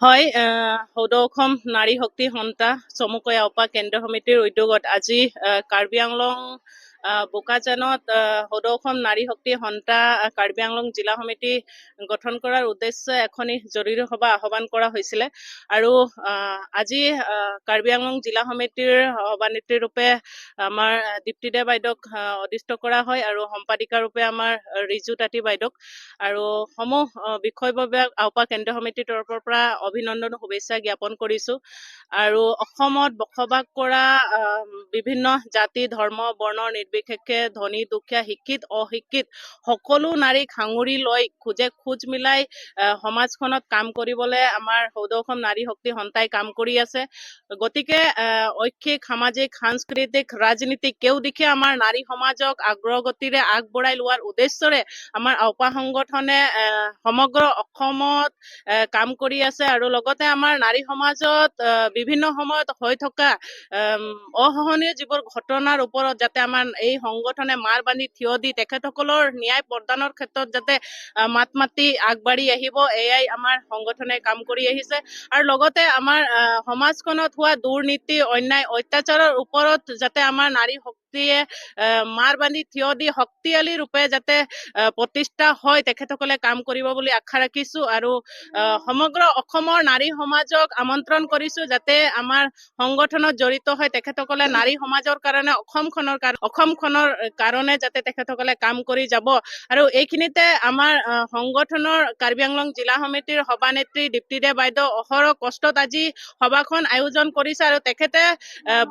হয়, সদৌ অসম নাৰী শক্তি সন্থা চমুকৈ আওপা কেন্দ্ৰীয় সমিতিৰ উদ্যোগত আজি কাৰ্বি আংলং বোকাজানত সদৌ অসম নাৰী শক্তি সন্থা কাৰ্বি আংলং জিলা সমিতি গঠন কৰাৰ উদ্দেশ্যে এখনি জৰুৰী সভা আহ্বান কৰা হৈছিলে আৰু আজি কাৰ্বি আংলং জিলা সমিতিৰ সভানেত্ৰী ৰূপে আমাৰ দীপ্তিদা বাইদেউক অধিষ্ঠ কৰা হয় আৰু সম্পাদিকা ৰূপে আমাৰ ৰিজু তাঁতী বাইদেউক আৰু সমূহ বিষয়ববীয়াক আওপা কেন্দ্ৰীয় সমিতিৰ তৰফৰ পৰা অভিনন্দন শুভেচ্ছা জ্ঞাপন কৰিছো আৰু অসমত বসবাস কৰা বিভিন্ন জাতি ধৰ্ম বৰ্ণ নিৰ্বিশেষে ধনী দুখীয়া শিক্ষিত অশিক্ষিত সকলো নাৰীক সাঙুৰি লৈ খোজ মিলাই সমাজখনত কাম কৰিবলৈ আমাৰ সদৌ অসম নাৰী শক্তি সন্থাই কাম কৰি আছে। গতিকে ঐচ্ছিক সামাজিক সাংস্কৃতিক ৰাজনীতিক কেউদিশে আমাৰ নাৰী সমাজক আগ্ৰগতিৰে আগবঢ়াই লোৱাৰ উদ্দেশ্যৰে আমাৰ আওপা সংগঠনে সমগ্ৰ অসমত কাম কৰি আছে আৰু লগতে আমাৰ নাৰী সমাজত বিভিন্ন সময়ত হৈ থকা অসহনীয় যিবোৰ ঘটনাৰ ওপৰত যাতে আমাৰ এই সংগঠনে মাৰ বান্ধি থিয় দি তেখেতসকলৰ ন্যায় প্ৰদানৰ ক্ষেত্ৰত যাতে মাত মাতি আগবাঢ়ি আহিব, এয়াই আমাৰ সংগঠনে কাম কৰি আহিছে আৰু লগতে আমাৰ সমাজখনত হোৱা দুৰ্নীতি অন্যায় অত্যাচাৰৰ ওপৰত যাতে আমাৰ নাৰী শক্তিয়ে মাৰ বান্ধি থিয় দি শক্তিশালী ৰূপে যাতে প্ৰতিষ্ঠা হয় তেখেতসকলে কাম কৰিব বুলি আশা ৰাখিছো আৰু সমগ্ৰ অসমৰ নাৰী সমাজক আমন্ত্ৰণ কৰিছো যাতে আমাৰ সংগঠনত জড়িত হৈ তেখেতসকলে নাৰী সমাজৰ কাৰণে অসমখনৰ কাৰণে যাতে তেখেতসকলে কাম কৰি যাব আৰু এইখিনিতে আমাৰ সংগঠনৰ কাৰ্বি আংলং জিলা সমিতিৰ সভানেত্ৰী দীপ্তিদা বাইদেউ অহৰহ কষ্টত আজি সভাখন আয়োজন কৰিছে আৰু তেখেতে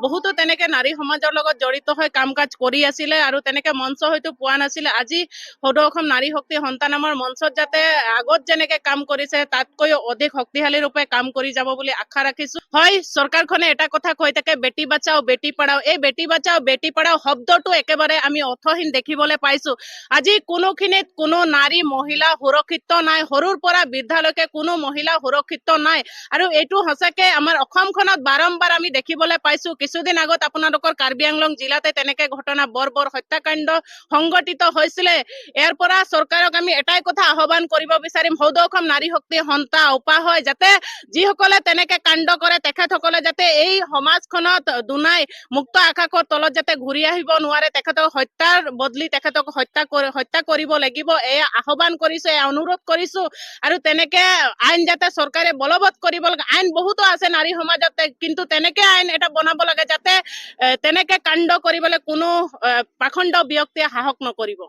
বহুতো তেনেকে নাৰী সমাজৰ লগত জড়িত হৈ কাম কাজ কৰি আছিলে আৰু তেনেকে মঞ্চ হয়তো পোৱা নাছিলে। আজি সদৌ অসম নাৰী শক্তি সন্থা নামৰ মঞ্চত যাতে আগত যেনেকে কাম কৰিছে তাতকৈও অধিক শক্তিশালী ৰূপে কাম কৰি যাব বুলি আশা ৰাখিছো। হয়, চৰকাৰখনে এটা কথা কৈ থাকে বেটি বাচাও বেটি পঢ়াও, এই বেটি বাচাও বেটি পঢ়াও শব্দটো একেবাৰে আমি অৰ্থহীন দেখিবলৈ পাইছো। আজি কোনোখিনিত কোনো নাৰী মহিলা সুৰক্ষিত নাই, সৰুৰ পৰা বৃদ্ধালৈকে কোনো মহিলা সুৰক্ষিত নাই আৰু এইটো সঁচাকে আমাৰ অসমখনত বাৰম্বাৰ আমি দেখিবলৈ পাইছো। কিছুদিন আগত আপোনালোকৰ কাৰ্বি আংলং জিলাতে তেনেকে ঘটনা বৰ হত্যাকাণ্ড সংঘটিত হৈছিলে। ইয়াৰ পৰা চৰকাৰক আমি এটাই কথা আহ্বান কৰিব বিচাৰিম, সদৌ অসম নাৰী শক্তি সন্থা আওপা হয় যাতে যিসকলে তেনেকে কাণ্ড কৰে তেখেতসকলে যাতে এই সমাজখনত দুনাই মুক্ত আকাশৰ তলত যাতে ঘূৰি আহিব নোৱাৰে, তেখেতক হত্যাৰ বদলি তেখেতক হত্যা কৰিব লাগিব, এয়া আহ্বান কৰিছো, এয়া অনুৰোধ কৰিছো আৰু তেনেকে আইন যাতে চৰকাৰে বলবৎ কৰিব লাগে। আইন বহুতো আছে নাৰী সমাজত, কিন্তু তেনেকে আইন এটা বনাব লাগে যাতে তেনেকে কাণ্ড কৰিবলৈ কোনো পাখণ্ড ব্যক্তিয়ে সাহস নকৰিব।